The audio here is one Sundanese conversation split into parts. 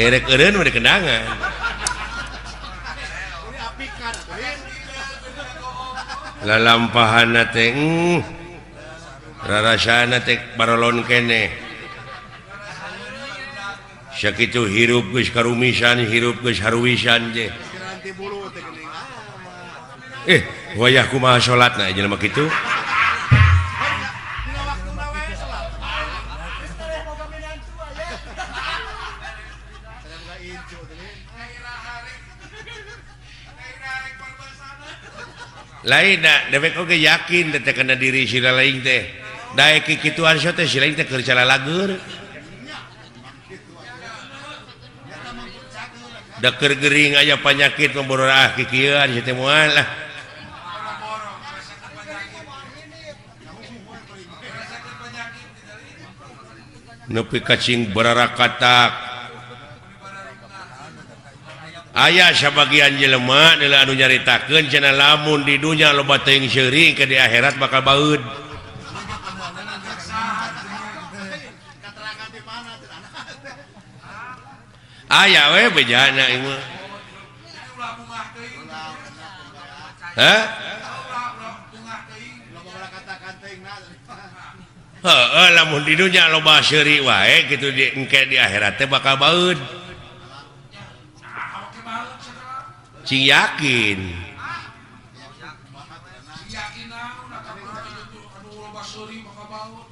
rek eureun mah kendangan lalampahanna teh rarasana teh barolon keneh sakitu hirup geus karumisan hirup geus haruwisan je wayah kumaha salatna jelema kitu lain dewek oge yakin teh kana diri sila lain teh daek kikituan so teh sila teh keur cara lagur da keur gering aya panyakit memborah kikieuan teh moal lah nepi kacing bararakatak aya sabagian jelema anu nyaritakeun cenah lamun di dunya loba teuing seuring ke di akhirat bakal baeud. Aya we bejana ieu mah. Hah? Heeh, lamun di dunya loba seuri wae kitu di engke di akhirat teh bakal baeud. Cing yakin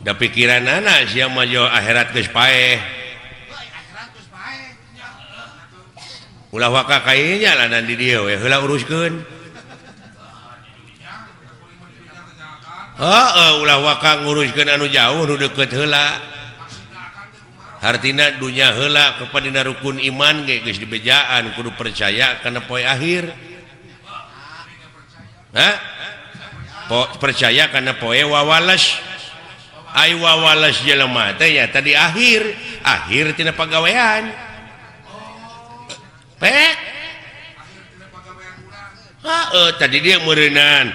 da pikiran anak sia mah akhirat geus paeh ulah waka kayenya lanan di dieu we heula uruskeun heeh ulah waka nguruskeun anu jauh nu deukeut heula hartina dunya heula kepadina rukun iman ge geus dibejaan kudu percaya kana poe akhir. Percaya kana poe wawalas. Ai wawalas jelema teh nya tadi akhir tina pagawean. Pek. Tadi dia meureunan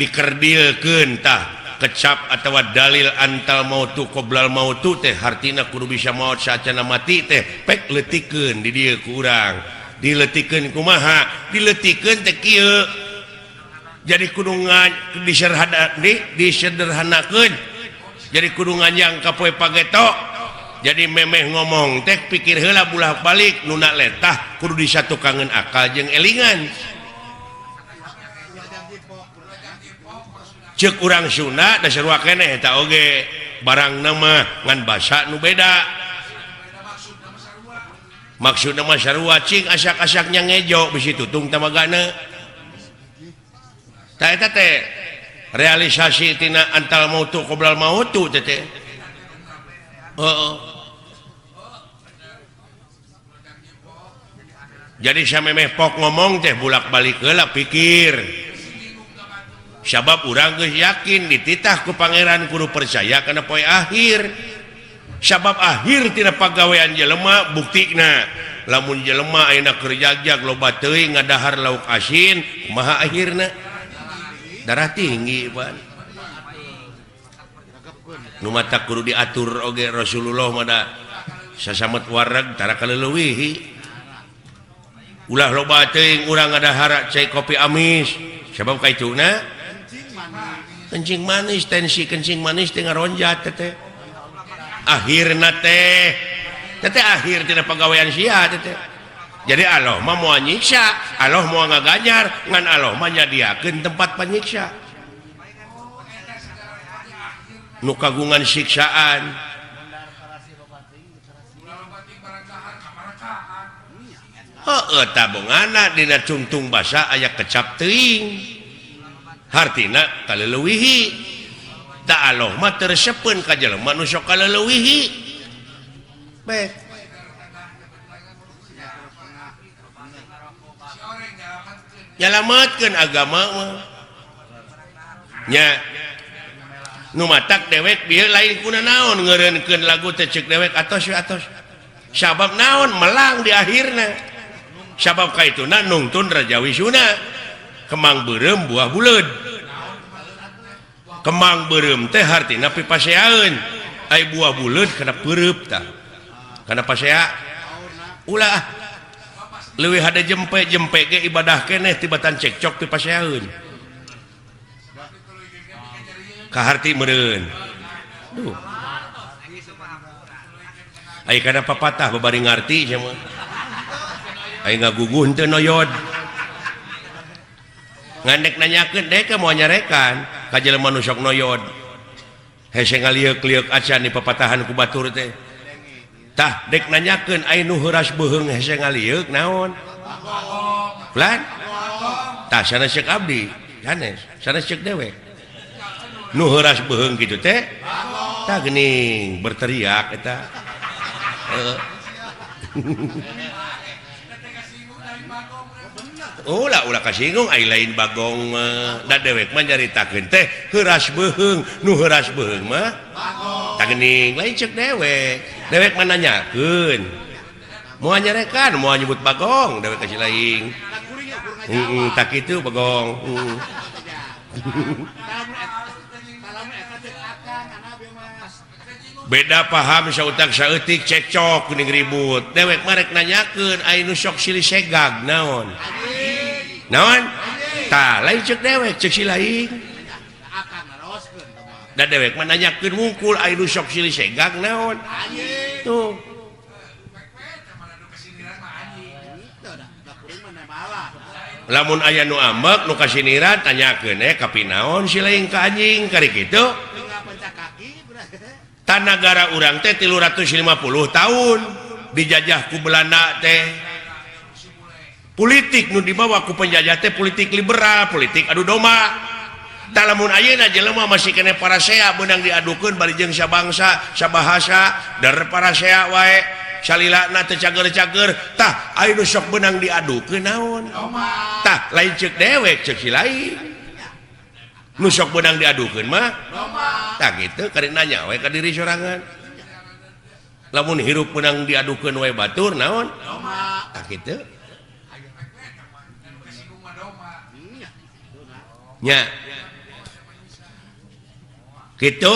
dikerdilkeun tah kecap atau dalil antal mautu qoblal mautu teh hartina kudu bisa maut saacana mati teh pek letikeun di dieu ku urang diletikeun kumaha diletikeun teh kieu jadi kudu disederhanakeun jadi kudu nganyang ka poe pageto jadi memeh ngomong teh pikir heula bolak-balik nu letah kudu disatukangeun akal jeung elingan cek urang Sunda da sarua keneh eta oge barang nama ngan basa nu beda maksudna mah sarua cing asak-asaknya ngejo bisi tutung tamagana tah eta teh realisasi tina antal mautu qoblal mautu teh jadi samemeh pok ngomong teh bolak-balik heula pikir sabab urang geus yakin dititah ku pangeran kudu percaya kana poe akhir sabab akhir tina pagawean jelema buktina lamun jelema ayeuna keur jagjag loba teuing ngadahar lauk asin kumaha akhirna darah tinggi ban nu mata kudu diatur oge Rasulullah mah sasamet wareg tara kaleuwih ulah loba teuing urang ngadahar cai kopi amis sabab kaituna kencing manis tensi kencing manis teh ngaronjat teh akhirna teh akhir tina pagawean sia teh jadi Allah mah moal nyiksa Allah moal ngagajar ngan Allah mah nyadiakeun tempat panyiksa nu kagungan siksaan heueuh tabungana dina tungtung basa aya kecap teuing hartina kaleuwihi da Allah mah tersepeun ka jelema nu sok kaleuwihi beh nyalametkeun agama mah nya nu matak dewek bieu lain kuna naon ngeureunkeun lagu teh ceuk dewek atos sabab naon melang di akhirna sabab kaituna nungtun Raja Wisuna kemang beureum buah buleud kemang beureum teh hartina pipaseaeun ai buah buleud kana peureub tah kana pasea ulah leuwih hade jempe ge ibadah keneh tibatan cekcok ti paseaeun kaharti meureun duh ai kana papatah babari ngarti sia mah ai ngaguguh teu noyod ngandek nanyakeun dek moal nyarekan ka jelema nu sok noyod hese ngalieuк-lieuк acan di papatahan ku batur teh tah dek nanyakeun ai nu heuras beuheung hese ngalieuк naon lan tah sanes ceuk abdi sanes ceuk dewek nu heuras beuheung kitu teh tah geuning berteriak eta ulah kasinggung ai lain bagong da dewek mah nyaritakeun teh heuras beuheung nu heuras beuheung mah tah geuning lain ceuk dewek mah nanyakeun moal nyarekan moal nyebut bagong dewek kasih lain tak kitu bagong beda paham sautak saeutik cekcok geuning ribut dewek marek nanyakeun ai nu sok silih segag naon tah lain ceuk dewek ceuk si lain da dewek mah nanyakeun wungkul ai nu sok silih segag naon tuh lamun aya nu ambek nu kasiniran tanyakeun ka pinaon si lain ka anjing kari kitu tan nagara urang teh 350 tahun dijajah ku Belanda teh politik nu dibawa ku penjajah teh politik liberal politik adu domba tah lamun ayeuna jelema masih kene parasea beunang diadukeun bari jeung sabangsa sabahasa dar parasea wae salilana teh cager-cager tah aya nu sok beunang diadukeun naon tah lain ceuk dewek ceuk si lain nu sok beunang diadukeun mah tah kitu kari nanya we ka diri sorangan lamun hirup beunang diadukeun we batur naon tah kitu nya kitu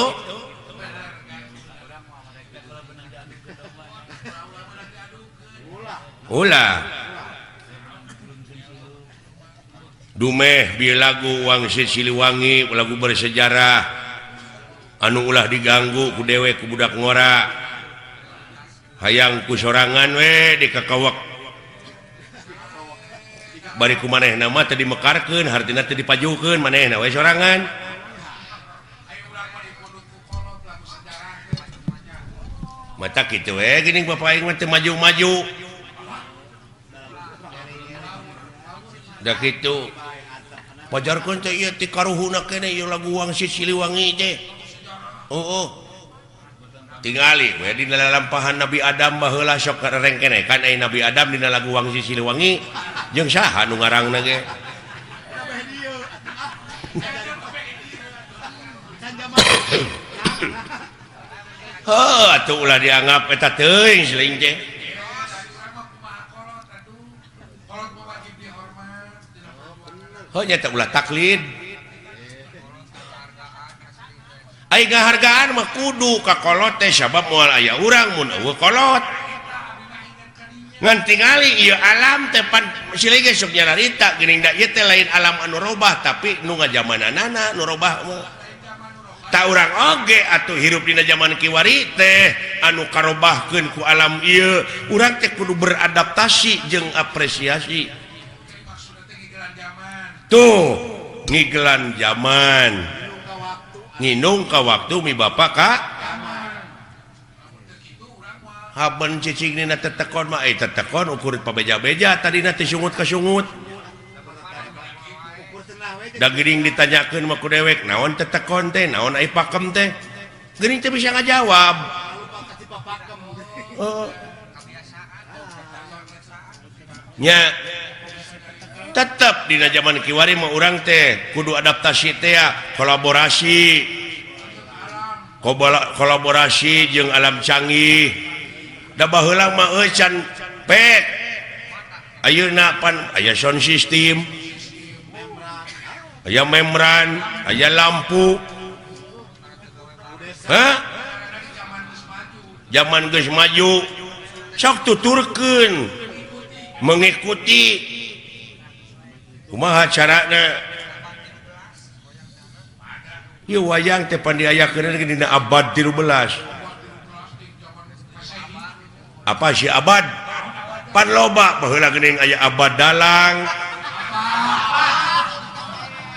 ulah dumeh bieu lagu Wangsit Siliwangi lagu bersejarah anu ulah diganggu ku dewek ku budak ngora hayang ku sorangan we dikakawak bari ku manehna mah teu dimekarkeun hartina teu dipajukeun manehna we sorangan mata kitu we geuning bapak aing mah teu maju-maju da kitu pajarkeun teh ieu ti karuhuna keneh ieu lagu Wangsit Siliwangi teh tingali we dina lalampahan Nabi Adam baheula sok kareng keneh kan aya Nabi Adam dina lagu Wangsit Siliwangi jeung saha nu ngarangna ge atuh ulah dianggap eta teuing seuing teh nyata ulah taklid ai ngahargaan mah kudu ka kolot teh sabab moal aya urang mun eueuh kolot ngan tingali ieu alam teh pan silih ge sok nyararita geuning da ieu teh lain alam anu robah tapi nu ngajamananana nu robah mah ta urang oge atuh hirup dina zaman kiwari teh anu karobahkeun ku alam ieu urang teh kudu beradaptasi jeung apresiasi tuh ngigelan zaman nginung ka waktu mi bapak ka haben cicing nina tetekon mah tetekon ukur pabeja-beja tadina teh sungut ka sungut da geuning ditanyakeun mah ku dewek naon tetekon teh naon ai pakem teh geuning teh bisa ngajawab nya tetap di zaman kiwari mah urang teh kudu adaptasi teh kolaborasi jeung alam canggih da baheula mah can pek ayeuna pan aya sound system aya membran aya lampu zaman geus maju sok tuturkeun mengikuti kumaha carana ieu wayang teh pandiayakeun dina abad 13 apa sih abad pan loba baheula geuning aya abad dalang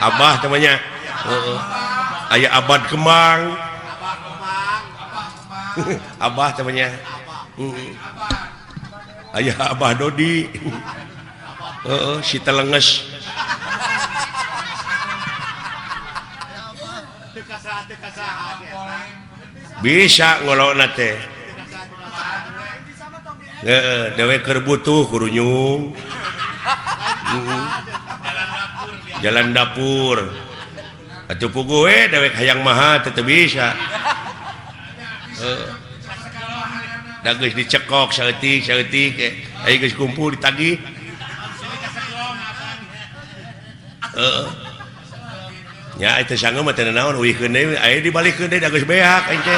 abah temannya aya abad kemang abah temannya aya abah Dodi si telenges bisa ngolona teh dewek keur butuh kurunyung jalan dapur atuh puguh dewek hayang maha teu bisa da geus dicekok saeutik aya geus kumpul ditagih ya itu sanggup mah teu naon uihkeun deui aya dibalikeun deui da geus beak ente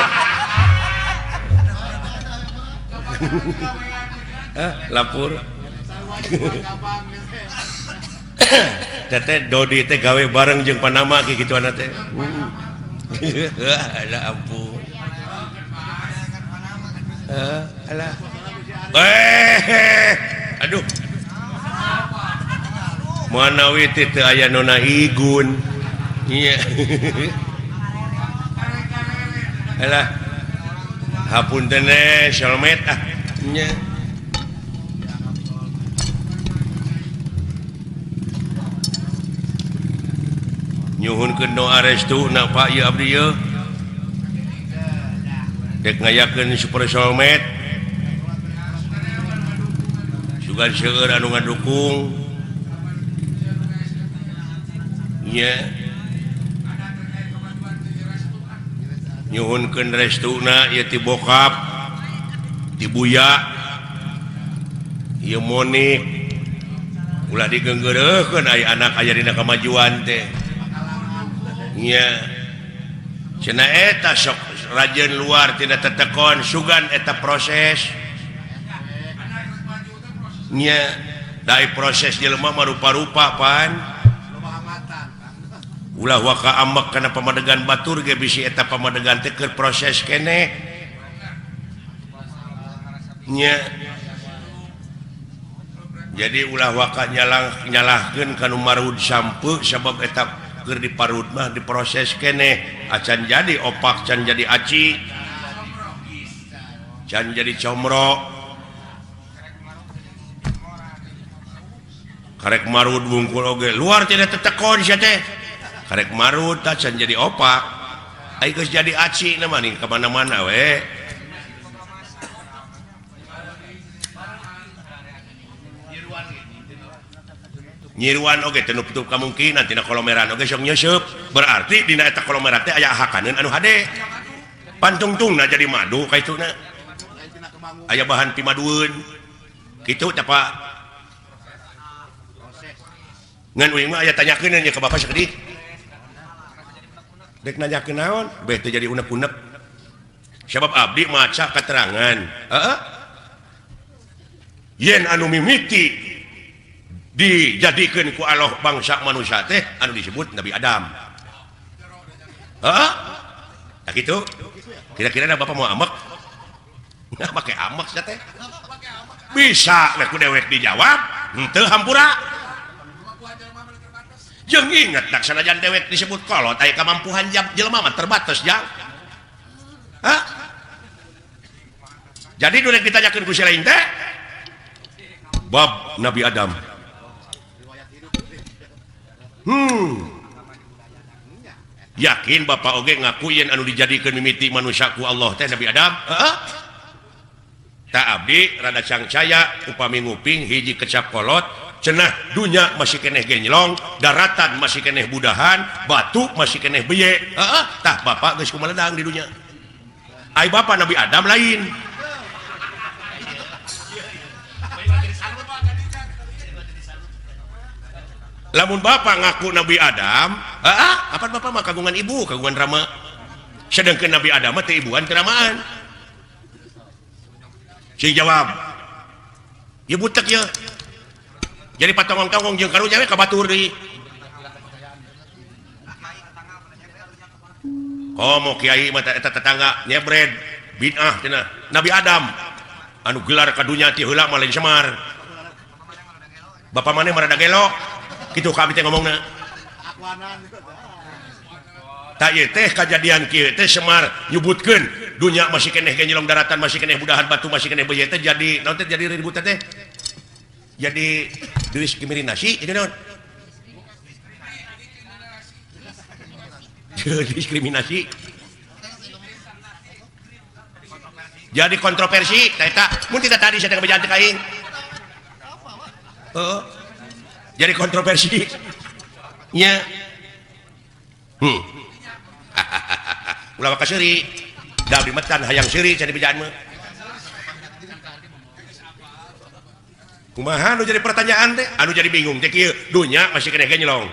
lapur teteh Dodi teh gawe bareng jeung Panama kitu kitu teh alah ampun alah aduh manawi teh aya nona igun iya alah hapunten Solmet nya nyuhunkeun doa restu na Pak ieu abdi ieu dek ngayakeun Super Solmet sugan seueur anu ngadukung nya nyuhunkeun restuna ieu ti bokap ti buya ieu Monik ulah digeunggeureukkeun aya anak aya dina kamajuan teh nya cenah eta sok rajeun luar tina tetekon sugan eta proses nya dai proses jelema mah rupa-rupa pan ulah waka amek kana pamadegan batur ge bisi eta pamadegan teh keur proses keneh nya jadi ulah waka nyalahkeun kanu marud sampeu sabab eta keur diparut mah diproses keneh acan jadi opak can jadi aci can jadi comro karek marut wungkul oge luar tidak tetekon sia teh karek marut can jadi opak ai geus jadi aci na mani ka mana-mana we nyiruan oge teu nutup kamungkinan tina kolomeran oge sok nyeusup berarti dina eta kolomeran teh aya hakaneun anu hade pantungtungna jadi madu kaituna aya bahan pimadueun kitu teh Pak ngan uing mah aya tanyakeun nya ka Bapak sakedik dek nanyakeun naon beh teu jadi unek-unek sabab abdi maca keterangan yen anu mimiti dijadikan ku Allah bangsa manusia teh anu disebut Nabi Adam tak gitu kira-kira Bapak mau amek nggak pakai amek teh bisa ku dewek dijawab henteu hampura jeung inget dak sanajan dewek disebut kolot aya kamampuhan jelema mah terbatas jang jadi nu rek ditanyakeun ku si lain teh bab Nabi Adam yakin Bapak oge ngaku yen anu dijadikeun mimiti manusia ku Allah teh Nabi Adam tak abdi rada cangcaya upami nguping hiji kecap kolot cenah dunya masih keneh genjlong daratan masih keneh budahan batu masih keneh beye tah Bapak geus kumaledang di dunya ai Bapak Nabi Adam lain lamun Bapak ngaku Nabi Adam apa Bapak mah kagungan ibu kagungan rama sedangkan Nabi Adam mah teu ibuan teu ramaan sing jawab ya butek ya jadi patongong-tongong jeung karunya we ka batur deui komo kiai mah eta tetangga nyebred bid'ah cenah Nabi Adam anu gelar ka dunya ti heula mah lain Semar Bapak maneh marada gelo kitu kami teh ngomongna tak ieu teh kajadian kieu teh Semar nyebutkeun dunya masih keneh ge nyelong daratan masih keneh budahan batu masih keneh beuy teh jadi naon teh jadi ribut teh jadi diskriminasi jadi naon diskriminasi jadi kontroversi eta mun tidak tadi saya teh bejantek aing jadi kontroversi nya ulah ka seuri da dimetan hayang seuri can dibejaan mah kumaha anu jadi pertanyaan teh anu jadi bingung teh kieu dunya masih keneh nyelong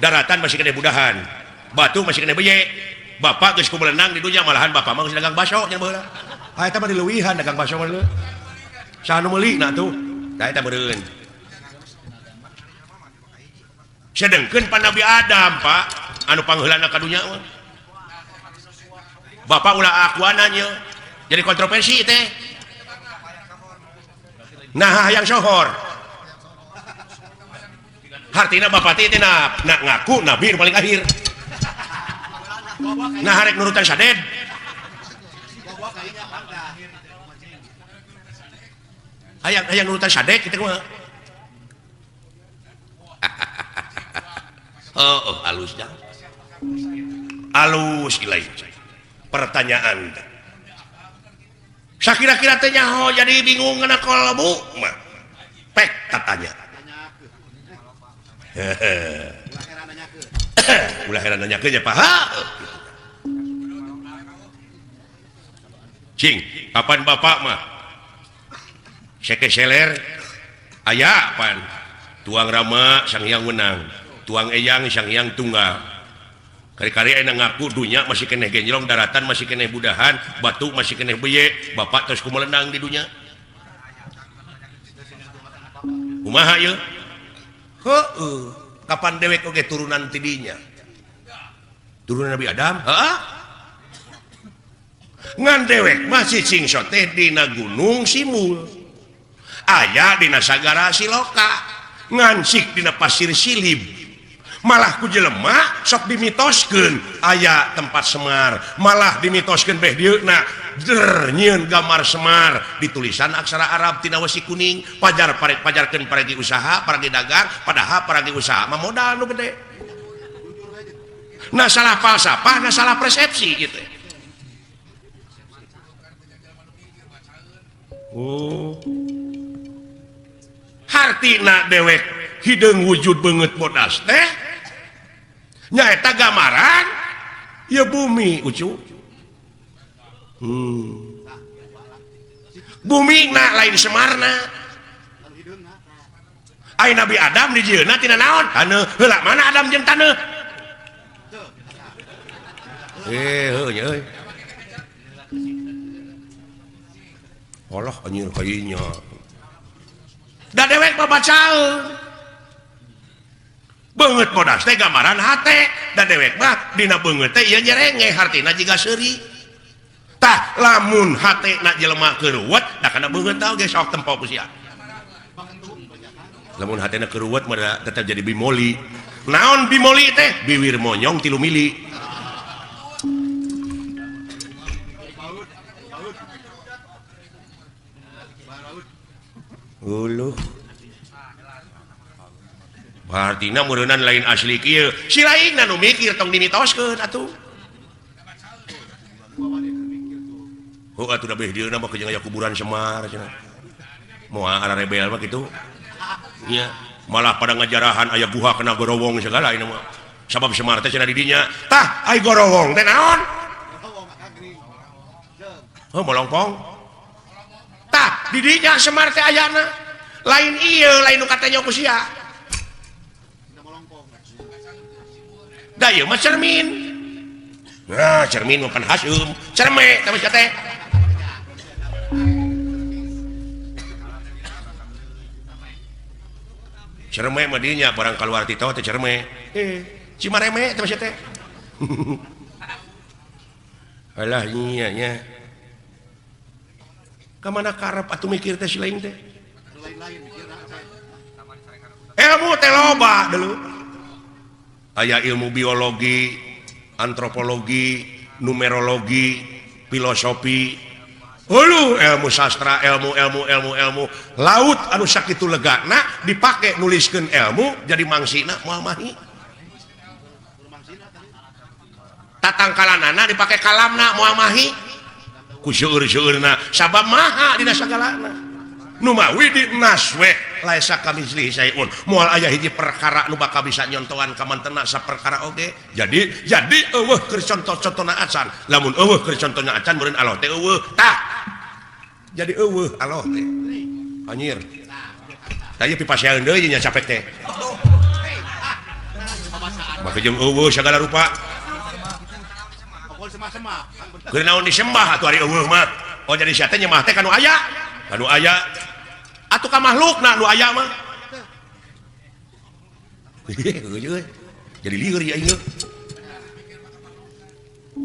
daratan masih keneh budahan batu masih keneh beye bapak geus kumelenang di dunya malahan bapak mah geus dagang baso nya baheula ah eta mah dileuwihan dagang baso mah leuh saha nu meulina tuh da eta meureun sedengkeun pan Nabi Adam Pak anu pangheulana ka dunya mah bapak ulah akuana nya jadi kontroversi teh nah yang sohor hartina bapak teh nak ngaku nabi paling akhir nah harek nurutan saded hayang nurutan saded kita mah oh halus dah halus ilai pertanyaan sakira-kira teh nyaho jadi bingung ngana kolbu mah pek katanya ulah heran nanyakeun nya paha cing kapan bapak mah seke seler aya pan tuang rama sang hyang menang tuang eyang sang hyang tunggal kari-kari aya ngaku dunya masih keneh genjlong daratan masih keneh budahan batu masih keneh beye bapak terus kumelenang di dunya kumaha ieu heueuh kapan dewek oge turunan ti dinya turunan Nabi Adam heeh ngan dewek masih cingso teh dina gunung Simul aya dina sagara Siloka ngansik dina pasir Silib malah ku jelema sok dimitoskeun aya tempat Semar malah dimitoskeun beh dieuna nyieun gambar Semar ditulisan aksara Arab tina wesi kuning pajarkeun paragi usaha paragi dagang padahal paragi usaha mah modal nu gede nah salah falsafah nah salah persepsi gitu oh hartina dewek hideung wujud beungeut bodas teh nyaeta gambaran ya bumi ucu bumi na lain Semarna ai Nabi Adam di jieuna tina naon taneuh heula mana Adam jeung taneuh heuh nya euy Allah anjir kayunya da dewek babacaeun beungeut bodas teh gambaran hate da dewek mah dina beungeut teh ieu nyerenge hartina jiga seuri tah lamun hatena jelema keuruwet da kana beungeut teh ge sok tempo ku sia lamun hatena keuruwet mah tetep jadi bimoli naon bimoli teh biwir monyong 3 mili uluh artinya meureunnan lain asli kieu si lainna nu mikir tong dimitoskeun atuh oh atuh da beh dieuna mah jeung aya kuburan Semar cenah moal ara rebel mah kitu nya malah pada ngajarahan aya guha kena gorowong segala ini mah sabab Semar teh cenah di dinya tah ai gorowong teh naon oh molongpong tah di dinya Semar teh ayana lain ieu lain nu katanya ku sia da ieu mah cermin nah cermin mah pan hasum cerme tapi teh cerme madinya barang keluar ti teh cerme Cimareme teh teh alah nya ka mana karep atuh mikir teh si lain teh ilmu teh loba dulu aya ilmu biologi antropologi numerologi filosofi ilmu sastra ilmu laut anu sakitu legana dipake nuliskeun ilmu jadi mangsina moal mahi tatangkalanana dipake kalamna moal mahi ku seueur-seueurna sabab maha dina sagalana nu mawi di naswe laisa kamitslihi sayun moal aya hiji perkara nu bakal bisa nyontohan ka mantena saperkara oge jadi eueuh keur contoh-contohna acan lamun eueuh keur contohna acan meureun Allah teh eueuh tah jadi eueuh Allah teh anjir tadi pipaseun deui nya capek teh maka jeung eueuh sagala rupa keur naon disembah atuh ari eueuh mah oh jadi sia teh nyembah teh kanu aya atuh ka makhlukna nu aya mah jadi lieur ya ieu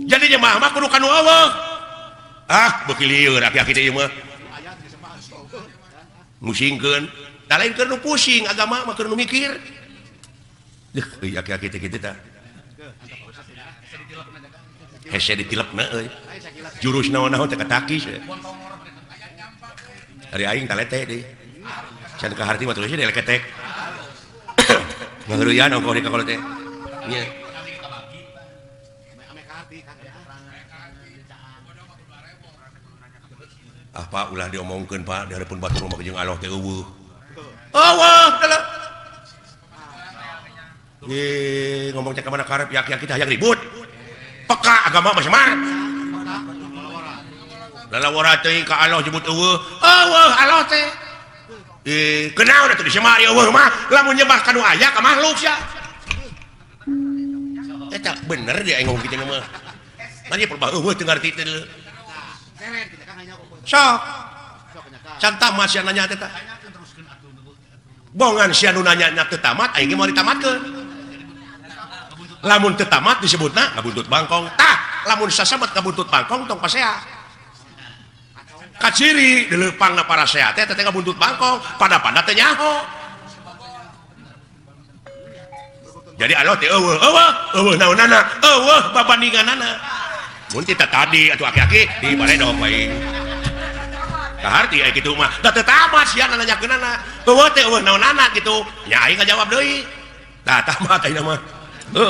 jadi nyembah mah kudu kanu eueuh beuki lieur aki-aki teh ieu mah musingkeun da lain keur nu pusing agama mah keur nu mikir aki-aki teh kitu tah hese ditilepna euy jurus naon-naon teh katakis ari aing talete deui can ka harti mah tulisnya dele ketek ngaheureuyaan ongkoh di kakolo teh nya Pak ulah diomongkeun Pak di hareupeun batur mah jeung Allah teh eueuh Allah ngomong cek ka mana karep yak-yak kita hayang ribut peka agama mah semar lalawara teh ka Allah nyebut eueuh Allah teh kenaon atuh disemari eueuh mah lamun nyembah kanu aya ka makhluk sia eta bener dia ngomong kitu mah mah perbah eueuh teu ngarti teh sok can tamat sia nanya teh tah bongan sia nu nanya nya teu tamat aing ge mau ditamatkeun lamun teu tamat disebutna ngabuntut bangkong tah lamun sasabat ngabuntut bangkong tong pasea kaciri dilepangna para sehat teh teh ngabuntut bangkong pada teh nyaho jadi Allah teh eueuh naonana eueuh babandinganana mun kita tadi atuh aki-aki di baledog bae kaharti aya kitu mah da teu tamat sia nanyakeunana eueuh teh eueuh naonana kitu nya aing ngajawab deui tah tamat ayeuna mah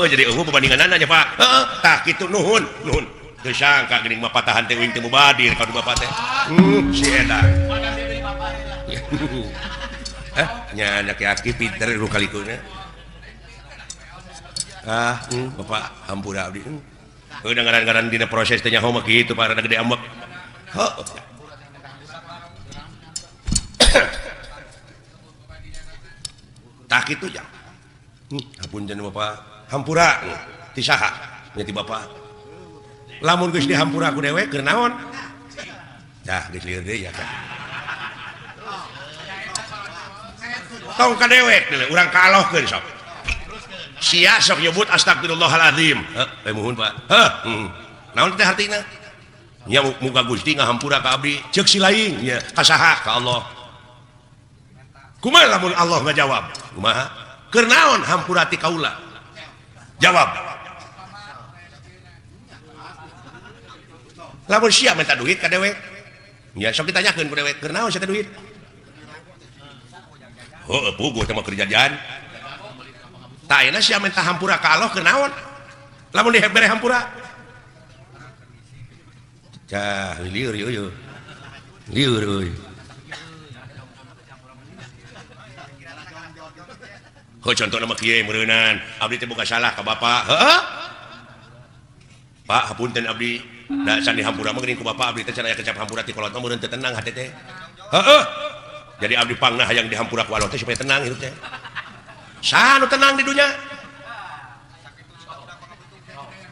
jadi eueuh babandinganana nya Pak tah kitu nuhun teu sangka geuning mah patahan teh uing teu mubadir ka Bapak teh si eta nya aki-aki pinter nu kalikuna Bapak hampura abdi udah ngaran-ngaran dina proses teh nyaho mah kitu Pak rada gede ambek tak kitu ya hapunten Bapak hampura ti saha nya ti Bapak lamun geus dihampura ku dewe keur naon dah geus lieur deui ya kan tong ka dewek urang kalohkeun sok sia sok nyebut astagfirullahalazim muhun Pak naon teh artina nya muga Gusti ngahampura ka abdi ceuk si lain nya ka saha ka Allah kumaha lamun Allah ngajawab kumaha keur naon hampura ti kaula jawab lamun sia minta duit ka dewek nya sok ditanyakeun ku dewek keur naon sia teh duit puguh teh mah kerjaan tah ayeuna sia minta hampura ka Allah keur naon lamun dibere hampura cah lieur euy lieur euy contohna mah kieu meureunan abdi teh boga salah ka Bapak Pak hapunten abdi da can dihampura mah geuning ku Bapak abdi teh can aya kecap hampura ti kolot mah meureun teu tenang hate teh jadi abdi pangna hayang dihampura ku Allah teh supaya tenang hirup teh saha nu tenang di dunya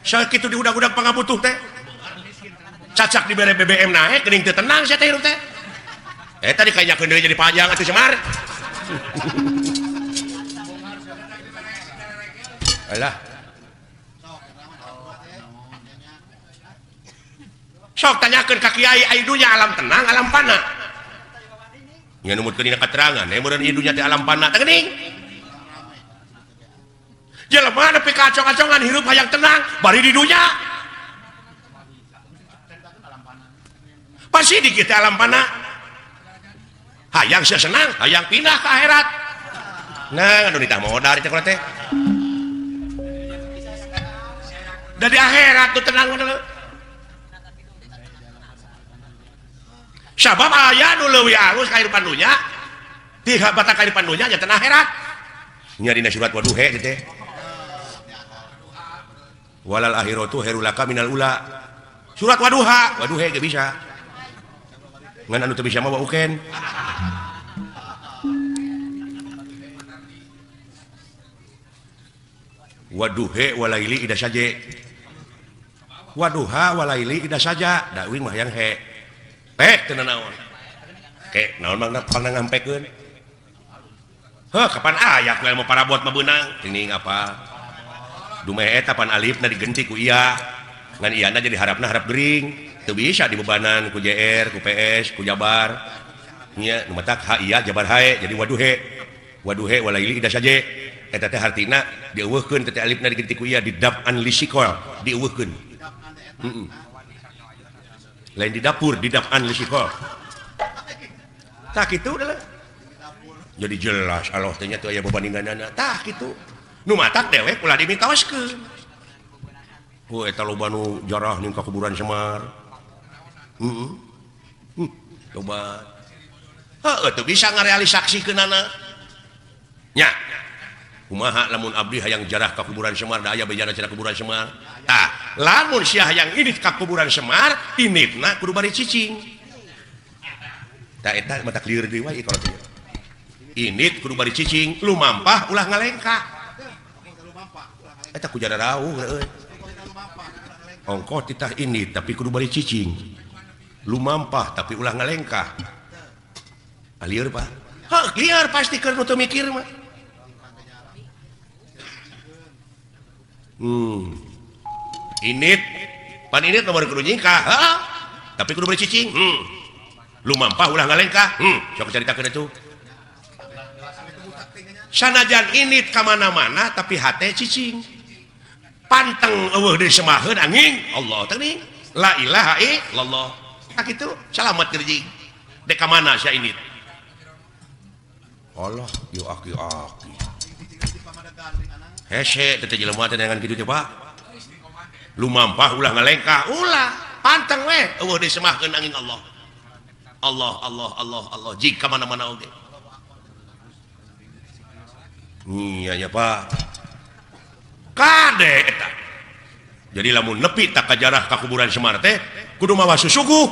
sakitu di udag-udag pangabutuh teh cacak dibere BBM naik geuning teu tenang sia teh hirup teh eta dikanyakeun deui jadi pajang atuh semar alah sok tanyakeun ka kiai aya dunya alam tenang alam fana nya numutkeun dina keterangan meureun ieu dunya teh alam fana teh geuning jelema nepi ka acong-acongan hirup hayang tenang bari di dunya pasti di kita alam fana hayang sia senang hayang pindah ke akhirat nah anu ditah modal teh teh da di akhirat tuh tenang bener sabab aya nu leuwih alus kehidupan dunya ti batak kehidupan dunya nya teh akhirat nya dina surat waduhe teh walal akhiratu khairul laka minal ula surat waduhe ge bisa ngan anu teu bisa mah uken waduhe walaili ida saja waduha walaili ida saja da uing mah yang he teu naon ke naon mah pangna ngampekeun heuh kapan aya we mau parabot mah beunang teuing apa dumeh eta pan alifna digenti ku iya ngan iyana jadi harapna harap gering teu bisa dibebanan ku JR ku PS ku Jabar nya nu matak ha iya Jabar hae jadi waduhe walaili ida saja eta teh hartina dieuweuhkeun teh alifna digenti ku iya didap an lisikol dieuweuhkeun lain di dapur didap an lisikol tah kitu udah jadi jelas Allah teh nya teu aya babandinganana tah kitu nu matak dewek ulah dimitoskeun eta loba nu jarah ning ka kuburan Semar coba teu bisa ngarealisasikeunana nya kumaha lamun abdi hayang jarah ka kuburan Semar da aya bejana cenah kuburan Semar tah lamun sia hayang init ka kuburan Semar initna kudu bari cicing tah eta mata clear deui wae kalau teh init kudu bari cicing lumampah ulah ngalengka eta ku jara rawuh euy ongkoh titah init tapi kudu bari cicing lumampah tapi ulah ngalengka alieur Pak heuh liar pasti keur nu teu mikir mah init pan init nomor kudu nyingkah tapi kudu beri cicing lumampah ulah ngalengkah sok caritakeun atuh sanajan init ka mana-mana tapi hate cicing panteng eueuh deui semaheun angin Allah teuing la ilaha illallah tak kitu salamet kerjing dek ka mana sia init Allah yo aki-aki hese teh jelema teh dengan kitu teh Pak lumampah ulah ngalengkah ulah panteng we eueuh disemahkeun angin Allah Allah jika mana-mana oge iya nya Pak kade eta jadi lamun nepi tak kajarah ka kuburan Semar teh kudu mawa susuguh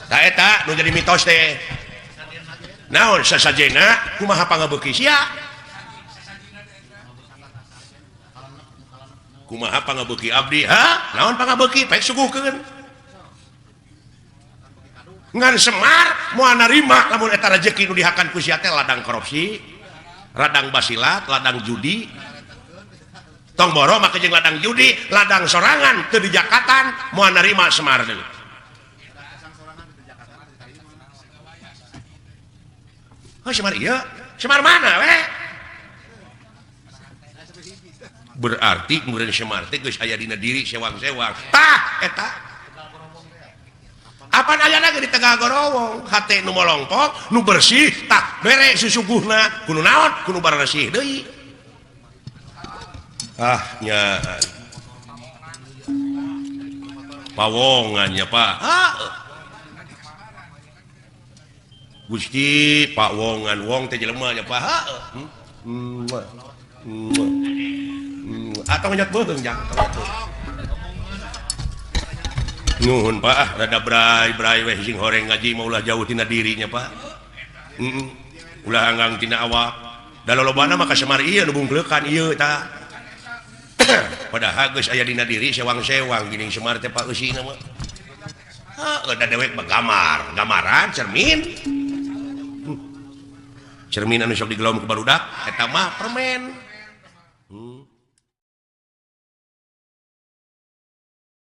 tah eta nu jadi mitos teh naon sasajena kumaha pangabeuki sia kumaha pangabeuki abdi naon pangabeuki pek suguhkeun ngan Semar moal narima lamun eta rezeki nu dihakan ku sia teh ladang korupsi ladang basilat ladang judi tong boro make jeung ladang judi ladang sorangan teu di jakatan moal narima Semar deui Semar ieu Semar mana we berarti kemudian Semar teh geus aya dina diri sewang-sewang tah eta apa ayana ge di tengah gorowong hate nu molongpok nu bersih tah bere susuguhna kudu naon kudu bersih deui nya pawongan nya Pak Gusti pawongan wong teh jelema nya Pak atau ngejat beung jang nuhun Pak rada brai weh sing horeng ngaji mau ulah jauh tina dirinya Pak ulah anggang tina awak da lolobana mah ka Semar ieu nu bungkleukan ieu tah padahal geus aya dina diri sewang-sewang gini Semar teh Pak eusina mah da dewek gamaran cermin anu sok digelom ku barudak eta mah permen